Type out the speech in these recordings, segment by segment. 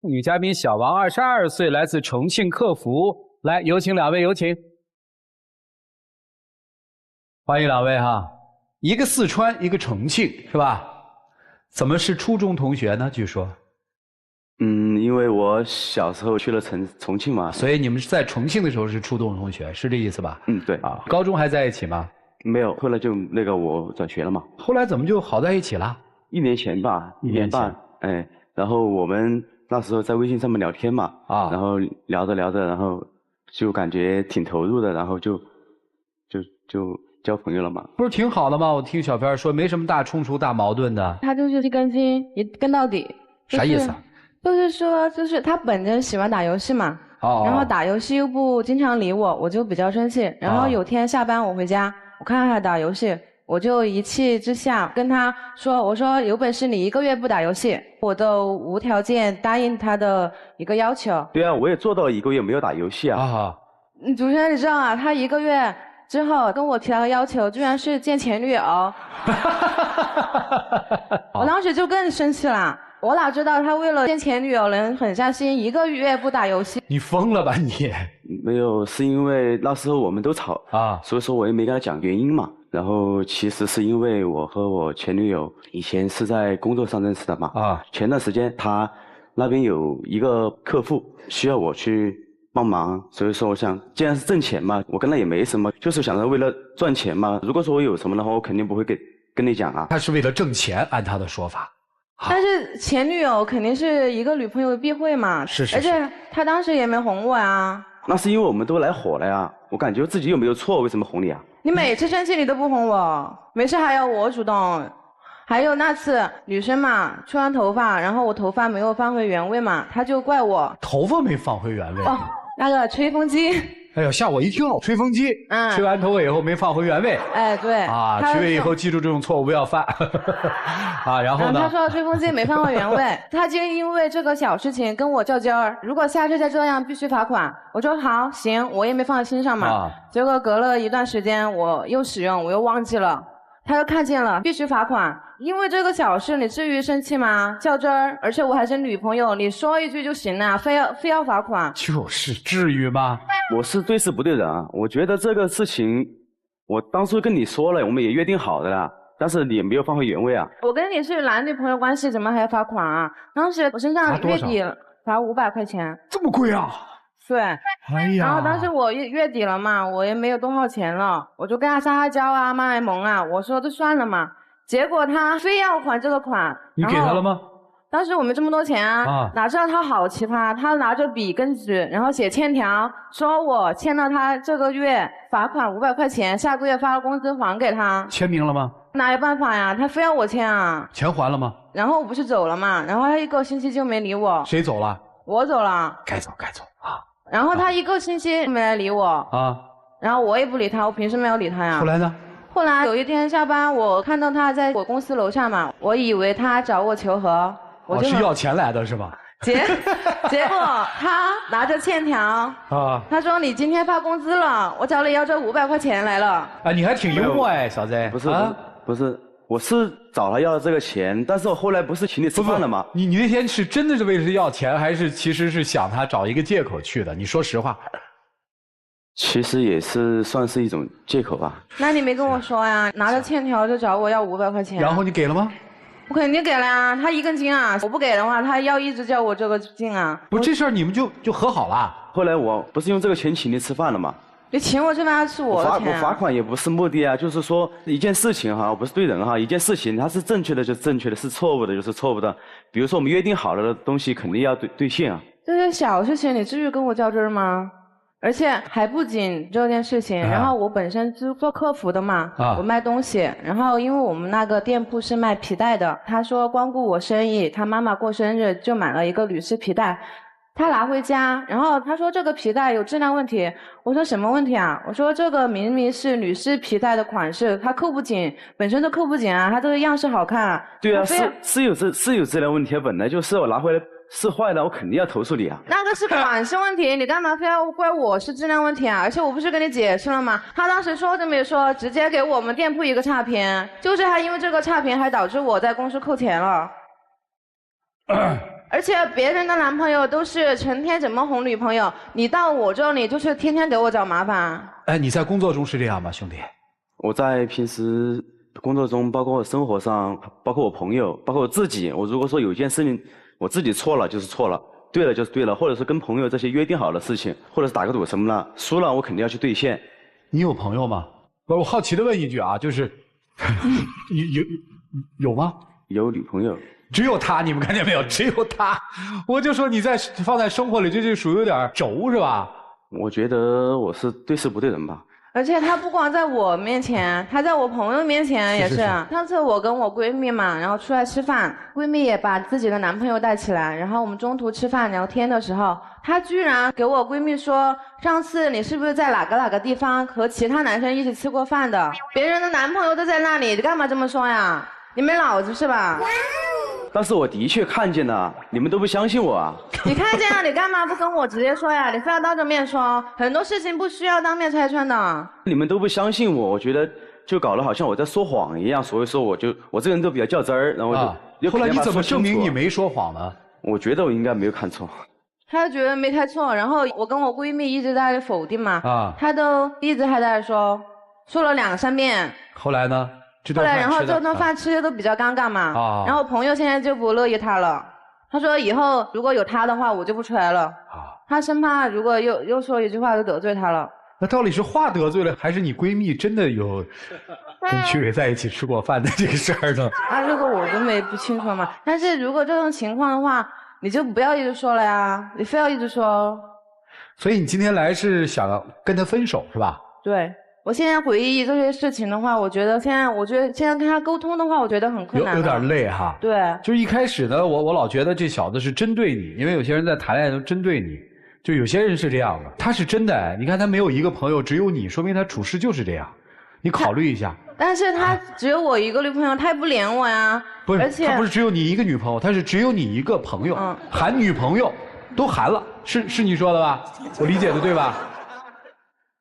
女嘉宾小王，22岁，来自重庆客服。来，有请两位，有请。欢迎两位哈，一个四川，一个重庆，是吧？怎么是初中同学呢？据说。因为我小时候去了重庆嘛，所以你们是在重庆的时候是初中同学，是这意思吧？对。啊，高中还在一起吗？没有，后来就我转学了嘛。后来怎么就好在一起了？1年前吧，1年半。然后我们那时候在微信上面聊天嘛，然后聊着聊着，然后就感觉挺投入的，然后就交朋友了嘛。不是挺好的吗？我听小片说没什么大冲突、大矛盾的。他就是一根筋，一跟到底。啥意思？就是说，就是他本身喜欢打游戏嘛，然后打游戏又不经常理我，我就比较生气。然后有天下班我回家，我看他打游戏，我就一气之下跟他说：“我说有本事你1个月不打游戏，我都无条件答应他的一个要求。”对啊，我也做到了1个月没有打游戏啊。主持人你知道啊，他1个月之后跟我提了个要求，居然是见前女友。我当时就更生气了。我哪知道他为了见前女友能狠下心1个月不打游戏？你疯了吧你？没有，是因为那时候我们都吵所以说我也没跟他讲原因嘛。然后其实是因为我和我前女友以前是在工作上认识的嘛。前段时间他那边有一个客户需要我去帮忙，所以说我想既然是挣钱嘛，我跟他也没什么，就是想着为了赚钱嘛。如果说我有什么的话，我肯定不会跟你讲啊。他是为了挣钱，按他的说法。但是前女友肯定是一个女朋友的避讳嘛，是。而且他当时也没哄我啊。那是因为我们都来火了呀，我感觉自己又没有错，为什么哄你啊？你每次生气你都不哄我，没事还要我主动。还有那次女生嘛，吹完头发，然后我头发没有放回原位嘛，他就怪我头发没放回原位。那个吹风机。哎呦，吓我一跳！吹风机，吹完头发以后没放回原位。对。学会以后记住这种错误不要犯。然后呢？他说吹风机没放回原位，他就因为这个小事情跟我较劲儿。如果下次再这样，必须罚款。我说好，行，我也没放在心上嘛。结果隔了一段时间，我又使用，我又忘记了。他又看见了，必须罚款。因为这个小事，你至于生气吗？较真儿，而且我还是女朋友，你说一句就行了，非要罚款。就是至于吗？我是对事不对人啊！我觉得这个事情，我当初跟你说了，我们也约定好的啦，但是你也没有放回原位啊。我跟你是男女朋友关系，怎么还要罚款啊？当时我身上月底罚500块钱。这么贵啊？对。哎呀。然后当时我月底了嘛，我也没有多少钱了，我就跟他撒娇啊，卖卖萌啊，我说就算了嘛。结果他非要还这个款。你给他了吗？当时我没这么多钱啊，哪知道他好奇葩，他拿着笔跟纸，然后写欠条，说我欠了他这个月罚款500块钱，下个月发了工资还给他。签名了吗？哪有办法呀，他非要我签啊。钱还了吗？然后我不是走了嘛，然后他1个星期就没理我。谁走了？我走了。该走啊。然后他1个星期没来理我然后我也不理他，我凭什么要理他呀？后来呢？后来有一天下班，我看到他在我公司楼下嘛，我以为他找我求和，我就是要钱来的是吧？结果他拿着欠条他说你今天发工资了，我找你要这500块钱来了。你还挺幽默小子。不是，我是找他要这个钱，但是我后来不是请你吃饭了吗？你那天是真的是为了要钱，还是其实是想他找一个借口去的？你说实话。其实也是算是一种借口吧。那你没跟我说呀？拿着欠条就找我要500块钱。然后你给了吗？我肯定给了呀，他1根筋啊！我不给的话，他要一直叫我这个劲啊。不，这事儿你们就和好了。后来我不是用这个钱请你吃饭了吗？你请我吃饭是我的钱我罚款也不是目的啊，就是说一件事情哈，我不是对人哈，一件事情它是正确的就是正确的，是错误的就是错误的。比如说我们约定好了的东西，肯定要兑现啊。这些小事情，你至于跟我较真儿吗？而且还不仅这件事情，然后我本身是做客服的嘛，我卖东西，然后因为我们那个店铺是卖皮带的，他说光顾我生意，他妈妈过生日就买了一个女士皮带，他拿回家，然后他说这个皮带有质量问题，我说什么问题啊？我说这个明明是女士皮带的款式，它扣不紧，本身就扣不紧啊，它这个样式好看啊。对啊，是有质量问题啊，本来就是我拿回来。是坏的，我肯定要投诉你啊！那个是款式问题，你干嘛非要怪我是质量问题啊？而且我不是跟你解释了吗？他当时说都没说，直接给我们店铺一个差评，就是还因为这个差评还导致我在公司扣钱了。而且别人的男朋友都是成天怎么哄女朋友，你到我这里就是天天给我找麻烦。哎，你在工作中是这样吗，兄弟？我在平时工作中，包括生活上，包括我朋友，包括我自己，我如果说有一件事情我自己错了就是错了，对了就是对了，或者是跟朋友这些约定好的事情，或者是打个赌什么的，输了我肯定要去兑现。你有朋友吗？我好奇的问一句啊，就是有吗？有女朋友。只有他，你们看见没有？只有他，我就说你放在生活里，这就属于有点轴是吧？我觉得我是对事不对人吧。而且他不光在我面前，他在我朋友面前也是。上次我跟我闺蜜嘛，然后出来吃饭，闺蜜也把自己的男朋友带起来，然后我们中途吃饭聊天的时候，她居然给我闺蜜说，上次你是不是在哪个地方和其他男生一起吃过饭的？别人的男朋友都在那里，你干嘛这么说呀？你没脑子是吧？但是我的确看见了，你们都不相信我啊！你看见了，你干嘛不跟我直接说呀？你非要当着面说，很多事情不需要当面拆穿的。你们都不相信我，我觉得就搞得好像我在说谎一样，所以说我这个人都比较较真儿，然后就后来你怎么证明你没说谎呢？我觉得我应该没有看错。她觉得没看错，然后我跟我闺蜜一直在否定嘛，她都一直还在说了2、3遍。后来呢？后来，然后这顿饭吃的都比较尴尬嘛，然后朋友现在就不乐意他了。他说以后如果有他的话，我就不出来了。他生怕如果又说一句话就得罪他了。那到底是话得罪了，还是你闺蜜真的有跟曲伟在一起吃过饭的这个事儿呢？这个我都不清楚嘛。但是如果这种情况的话，你就不要一直说了呀，你非要一直说。所以你今天来是想跟他分手是吧？对。我现在回忆这些事情的话，我觉得现在跟他沟通的话，我觉得很困难，有点累哈。对，就是一开始呢，我老觉得这小子是针对你，因为有些人在谈恋爱都针对你，就有些人是这样的，他是真的。你看他没有一个朋友，只有你，说明他处事就是这样。你考虑一下。但是他只有我一个女朋友，他也不连我呀。不是，而且他不是只有你一个女朋友，他是只有你一个朋友，含女朋友都含了，是你说的吧？我理解的对吧？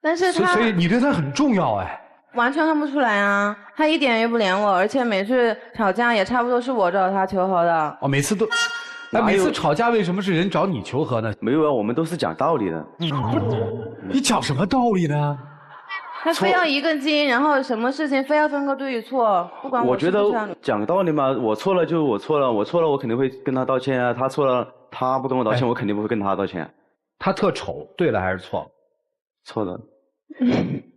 但是所以你对他很重要哎，完全看不出来啊，他一点也不连我，而且每次吵架也差不多是我找他求和的。每次都，每次吵架为什么是人找你求和呢？没有啊，我们都是讲道理的。你讲什么道理呢？他非要一根筋，然后什么事情非要分个对与错，不管我觉得讲道理嘛，我错了就我错了，我错了我肯定会跟他道歉啊，他错了他不跟我道歉，我肯定不会跟他道歉。他特丑，对了还是错了？错了。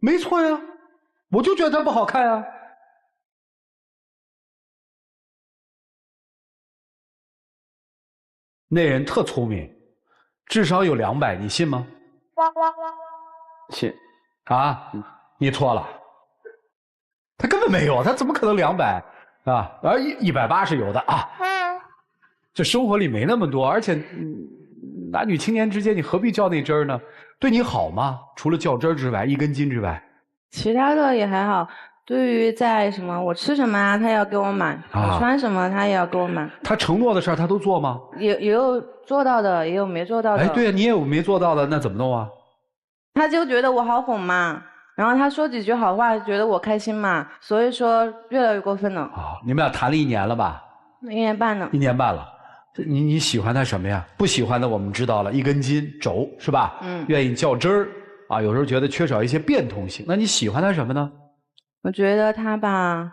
没错呀，我就觉得他不好看啊。那人特聪明，智商有200，你信吗？信。你错了，他根本没有，他怎么可能200啊？而180有的啊。这生活里没那么多，而且男女青年之间，你何必较那真儿呢？对你好吗？除了较真儿之外，一根筋之外，其他的也还好。对于在什么我吃什么他也要给我买，我穿什么他也要给我买。他承诺的事儿他都做吗？也有做到的，也有没做到的。对呀，你也有没做到的，那怎么弄啊？他就觉得我好哄嘛，然后他说几句好话，觉得我开心嘛，所以说越来越过分了。你们俩谈了1年了吧？1年半了。1年半了。你喜欢他什么呀？不喜欢的我们知道了，一根筋轴是吧？愿意较真儿有时候觉得缺少一些变通性。那你喜欢他什么呢？我觉得他吧，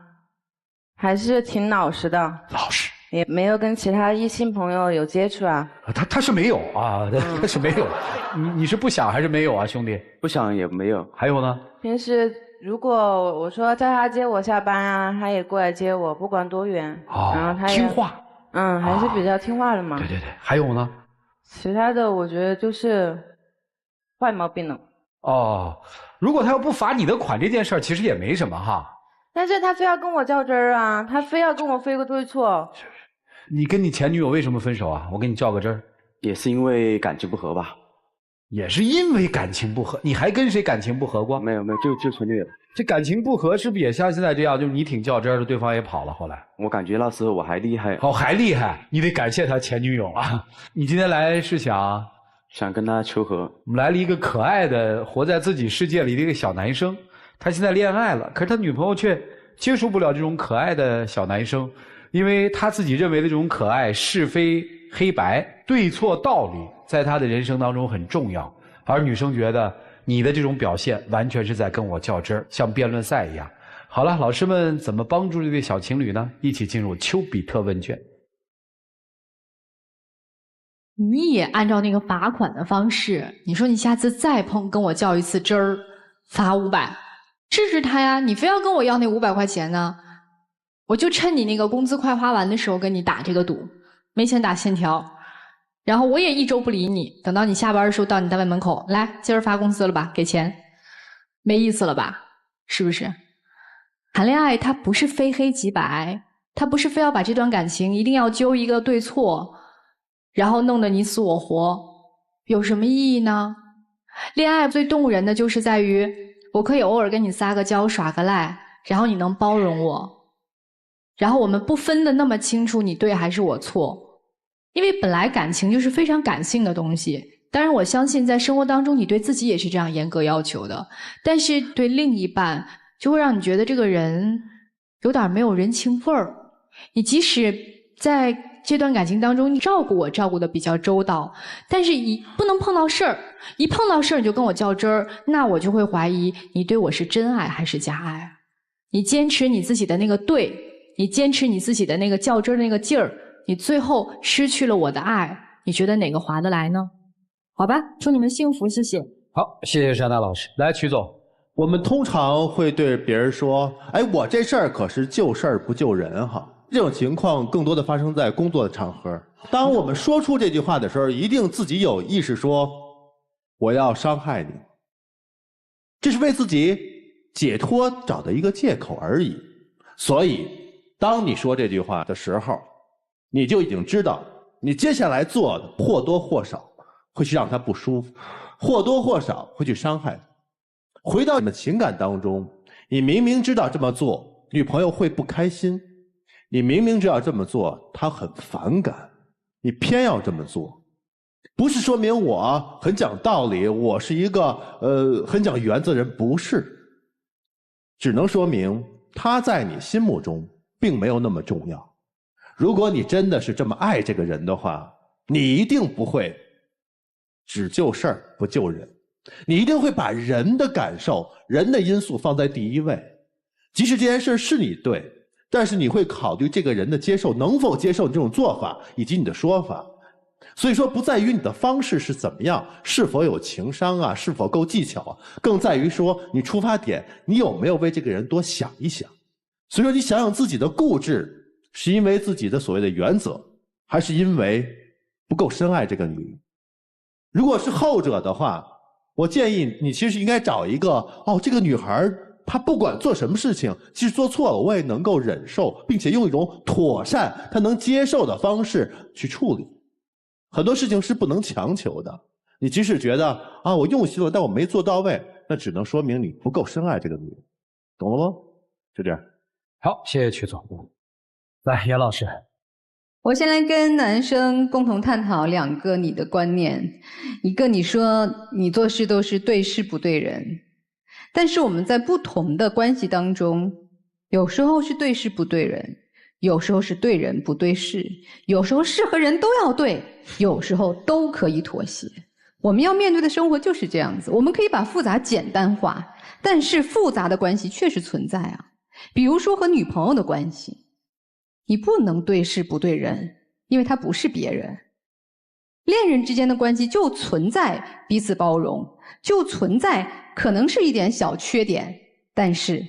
还是挺老实的。老实。也没有跟其他异性朋友有接触啊。他是没有啊，他是没有。你是不想还是没有啊，兄弟？不想也没有。还有呢？平时如果我说叫他接我下班啊，他也过来接我，不管多远。然后他也听话。还是比较听话的嘛。对。还有呢？其他的我觉得就是坏毛病了。如果他要不罚你的款这件事儿，其实也没什么哈。但是他非要跟我较真儿啊，他非要跟我非个对错。你跟你前女友为什么分手啊？我跟你较个真儿。也是因为感情不合吧。也是因为感情不合，你还跟谁感情不合过？没有，就前女友。这感情不合是不是也像现在这样？就是你挺较真的，对方也跑了。后来我感觉那时候我还厉害。还厉害！你得感谢他前女友啊！你今天来是想跟他求和。我们来了一个可爱的活在自己世界里的一个小男生，他现在恋爱了，可是他女朋友却接受不了这种可爱的小男生，因为他自己认为的这种可爱是非黑白、对错道理在他的人生当中很重要，而女生觉得你的这种表现完全是在跟我较真儿，像辩论赛一样。好了，老师们怎么帮助这对小情侣呢？一起进入丘比特问卷。你也按照那个罚款的方式，你说你下次再跟我较一次真儿，罚500，支持他呀！你非要跟我要那500块钱呢，我就趁你那个工资快花完的时候跟你打这个赌，没钱打欠条，然后我也1周不理你，等到你下班的时候到你单位门口，来，今儿发工资了吧，给钱，没意思了吧？是不是？谈恋爱它不是非黑即白，它不是非要把这段感情一定要揪一个对错，然后弄得你死我活，有什么意义呢？恋爱最动人的就是在于，我可以偶尔跟你撒个娇耍个赖，然后你能包容我，然后我们不分得那么清楚你对还是我错，因为本来感情就是非常感性的东西。当然我相信在生活当中你对自己也是这样严格要求的，但是对另一半就会让你觉得这个人有点没有人情味儿。你即使在这段感情当中你照顾我照顾得比较周到，但是不能碰到事儿，一碰到事儿你就跟我较真儿，那我就会怀疑你对我是真爱还是假爱。你坚持你自己的那个对，你坚持你自己的那个较真儿的那个劲儿，你最后失去了我的爱，你觉得哪个划得来呢？好吧，祝你们幸福，谢谢。好，谢谢珊娜老师。来，曲总。我们通常会对别人说，哎，我这事儿可是救事儿不救人哈。这种情况更多的发生在工作的场合。当我们说出这句话的时候，一定自己有意识说，我要伤害你。这是为自己解脱找的一个借口而已。所以，当你说这句话的时候，你就已经知道，你接下来做的或多或少会去让他不舒服，或多或少会去伤害他。回到你们情感当中，你明明知道这么做女朋友会不开心，你明明知道这么做她很反感，你偏要这么做，不是说明我很讲道理，我是一个很讲原则的人，不是，只能说明他在你心目中并没有那么重要。如果你真的是这么爱这个人的话，你一定不会只救事儿不救人，你一定会把人的感受、人的因素放在第一位。即使这件事是你对，但是你会考虑这个人的接受，能否接受你这种做法以及你的说法。所以说不在于你的方式是怎么样，是否有情商啊，是否够技巧啊，更在于说你出发点，你有没有为这个人多想一想。所以说你想想自己的固执是因为自己的所谓的原则，还是因为不够深爱这个女人。如果是后者的话，我建议你其实应该找一个，这个女孩她不管做什么事情，即使做错了我也能够忍受，并且用一种妥善她能接受的方式去处理。很多事情是不能强求的，你即使觉得我用心了，但我没做到位，那只能说明你不够深爱这个女人，懂了吗？就这样。好，谢谢曲总。来，严老师。我先来跟男生共同探讨两个你的观念。一个你说你做事都是对事不对人，但是我们在不同的关系当中，有时候是对事不对人，有时候是对人不对事，有时候事和人都要对，有时候都可以妥协。我们要面对的生活就是这样子，我们可以把复杂简单化，但是复杂的关系确实存在啊。比如说和女朋友的关系，你不能对事不对人，因为他不是别人。恋人之间的关系就存在彼此包容，就存在可能是一点小缺点，但是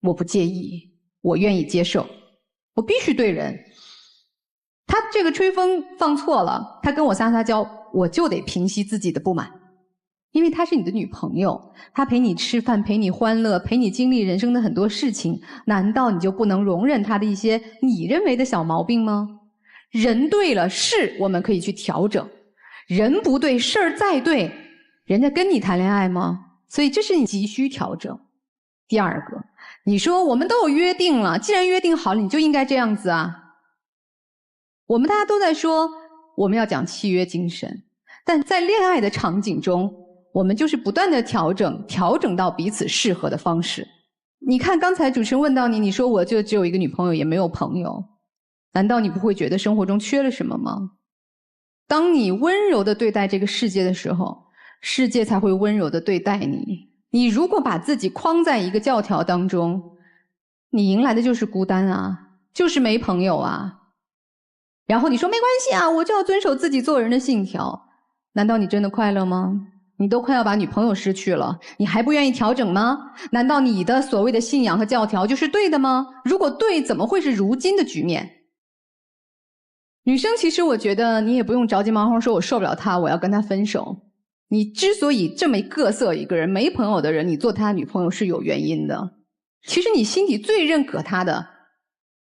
我不介意，我愿意接受，我必须对人。他这个吹风放错了，他跟我撒撒娇，我就得平息自己的不满，因为她是你的女朋友，她陪你吃饭，陪你欢乐，陪你经历人生的很多事情，难道你就不能容忍她的一些你认为的小毛病吗？人对了，事我们可以去调整，人不对，事儿再对，人家跟你谈恋爱吗？所以这是你急需调整。第二个，你说我们都有约定了，既然约定好了，你就应该这样子啊。我们大家都在说我们要讲契约精神，但在恋爱的场景中，我们就是不断的调整到彼此适合的方式。你看刚才主持人问到你，你说我就只有一个女朋友也没有朋友，难道你不会觉得生活中缺了什么吗？当你温柔地对待这个世界的时候，世界才会温柔地对待你。你如果把自己框在一个教条当中，你迎来的就是孤单啊，就是没朋友啊。然后你说没关系啊，我就要遵守自己做人的信条。难道你真的快乐吗？你都快要把女朋友失去了，你还不愿意调整吗？难道你的所谓的信仰和教条就是对的吗？如果对，怎么会是如今的局面？女生其实我觉得你也不用着急忙慌说我受不了他，我要跟他分手。你之所以这么各色一个人，没朋友的人，你做他女朋友是有原因的。其实你心底最认可他的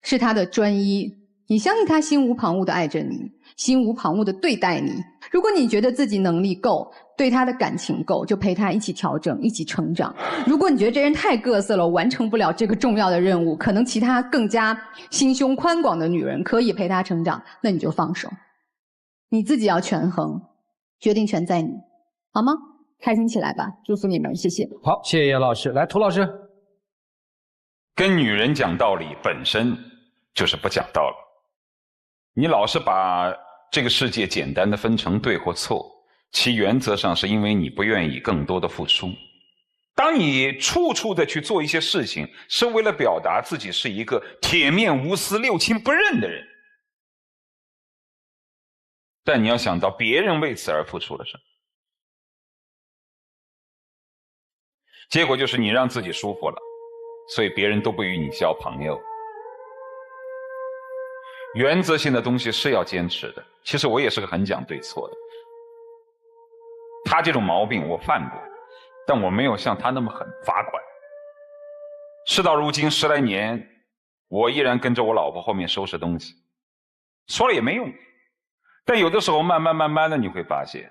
是他的专一，你相信他心无旁骛地爱着你，心无旁骛地对待你。如果你觉得自己能力够，对他的感情够，就陪他一起调整，一起成长。如果你觉得这人太各色了，完成不了这个重要的任务，可能其他更加心胸宽广的女人可以陪他成长，那你就放手。你自己要权衡，决定权在你，好吗？开心起来吧，祝福你们，谢谢。好，谢谢叶老师。来，涂老师。跟女人讲道理本身就是不讲道理。你老是把这个世界简单的分成对或错，其原则上是因为你不愿意更多的付出。当你处处的去做一些事情，是为了表达自己是一个铁面无私、六亲不认的人，但你要想到别人为此而付出了什么，结果就是你让自己舒服了，所以别人都不与你交朋友。原则性的东西是要坚持的，其实我也是个很讲对错的。他这种毛病我犯过，但我没有像他那么狠罚款。事到如今10来年，我依然跟着我老婆后面收拾东西，说了也没用。但有的时候慢慢的你会发现，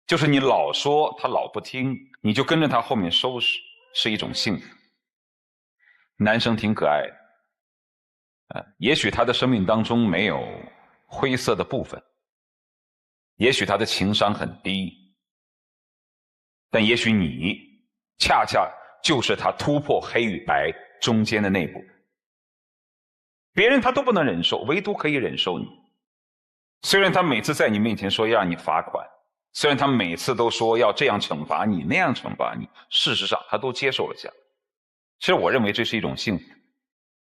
就是你老说他老不听，你就跟着他后面收拾，是一种幸福。男生挺可爱的，也许他的生命当中没有灰色的部分，也许他的情商很低，但也许你恰恰就是他突破黑与白中间的那步。别人他都不能忍受，唯独可以忍受你。虽然他每次在你面前说要让你罚款，虽然他每次都说要这样惩罚你那样惩罚你，事实上他都接受了下来。其实我认为这是一种幸福，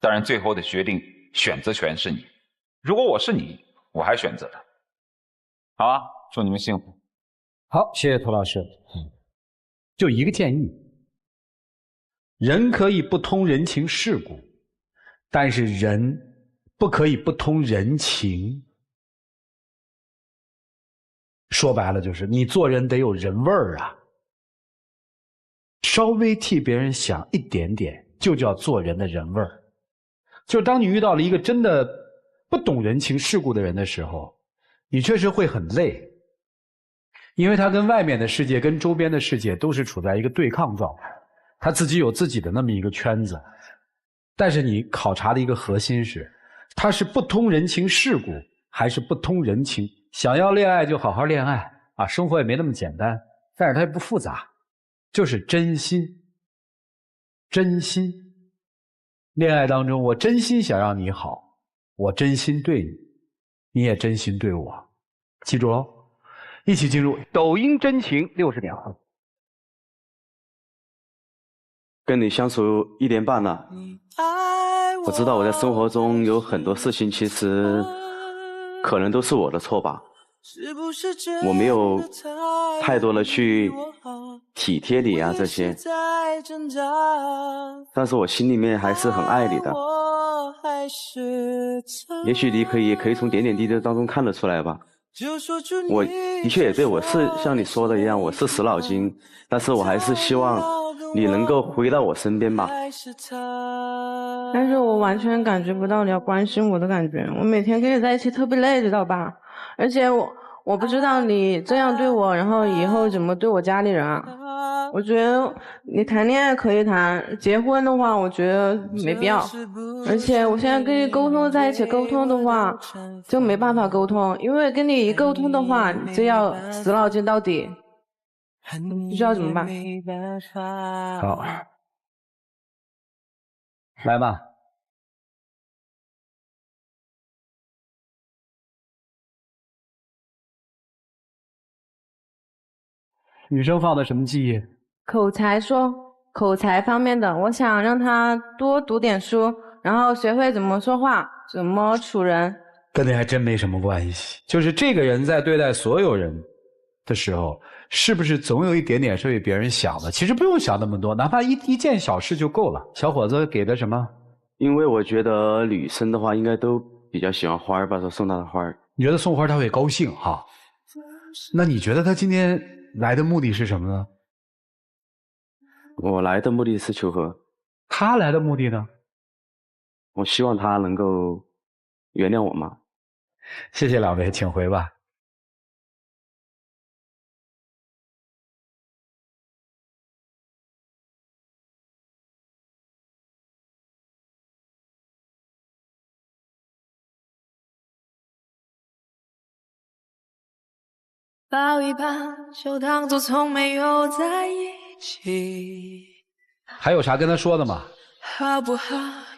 当然最后的决定选择权是你。如果我是你，我还选择他。好啊，祝你们幸福。好，谢谢涂老师。就一个建议，人可以不通人情世故，但是人不可以不通人情。说白了就是你做人得有人味儿啊，稍微替别人想一点点就叫做人的人味儿。就是当你遇到了一个真的不懂人情世故的人的时候，你确实会很累，因为他跟外面的世界跟周边的世界都是处在一个对抗状态，他自己有自己的那么一个圈子。但是你考察的一个核心是，他是不通人情世故还是不通人情。想要恋爱就好好恋爱啊，生活也没那么简单，但是它也不复杂，就是真心。真心。恋爱当中，我真心想让你好，我真心对你，你也真心对我，记住喽！一起进入抖音真情60秒。跟你相处1年半了，我知道我在生活中有很多事情其实可能都是我的错吧，我没有太多的去体贴你啊这些，但是我心里面还是很爱你的。也许你可以从点点滴滴当中看得出来吧。我的确也对，我是像你说的一样，我是死脑筋，但是我还是希望你能够回到我身边吧。但是我完全感觉不到你要关心我的感觉，我每天跟你在一起特别累，知道吧？而且我不知道你这样对我，然后以后怎么对我家里人啊？我觉得你谈恋爱可以谈，结婚的话我觉得没必要。而且我现在跟你沟通在一起沟通的话，就没办法沟通，因为跟你一沟通的话，你就要死脑筋到底，不知道怎么办。好，来吧。女生放的什么记忆？口才方面的，我想让他多读点书，然后学会怎么说话，怎么处人。跟你还真没什么关系，就是这个人在对待所有人的时候，是不是总有一点点是为别人想的？其实不用想那么多，哪怕一件小事就够了。小伙子给的什么？因为我觉得女生的话应该都比较喜欢花儿吧，说送她的花儿。你觉得送花她会高兴哈？那你觉得他今天来的目的是什么呢？我来的目的是求和。他来的目的呢？我希望他能够原谅我嘛。谢谢两位，请回吧。抱一抱，就当作从没有在一起。还有啥跟他说的吗？好不好？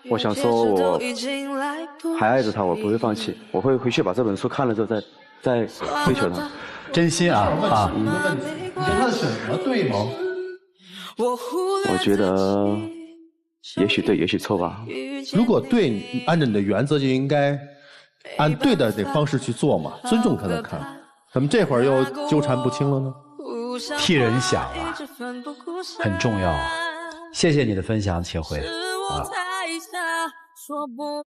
我想说，我还爱着他，我不会放弃，我会回去把这本书看了之后再追求他。真心啊啊！你觉得他的选择对吗？我觉得也许对，也许错吧。如果对，按照你的原则就应该按对的这方式去做嘛，尊重他的看法。怎么这会儿又纠缠不清了呢？替人想啊，很重要啊！谢谢你的分享，且回啊。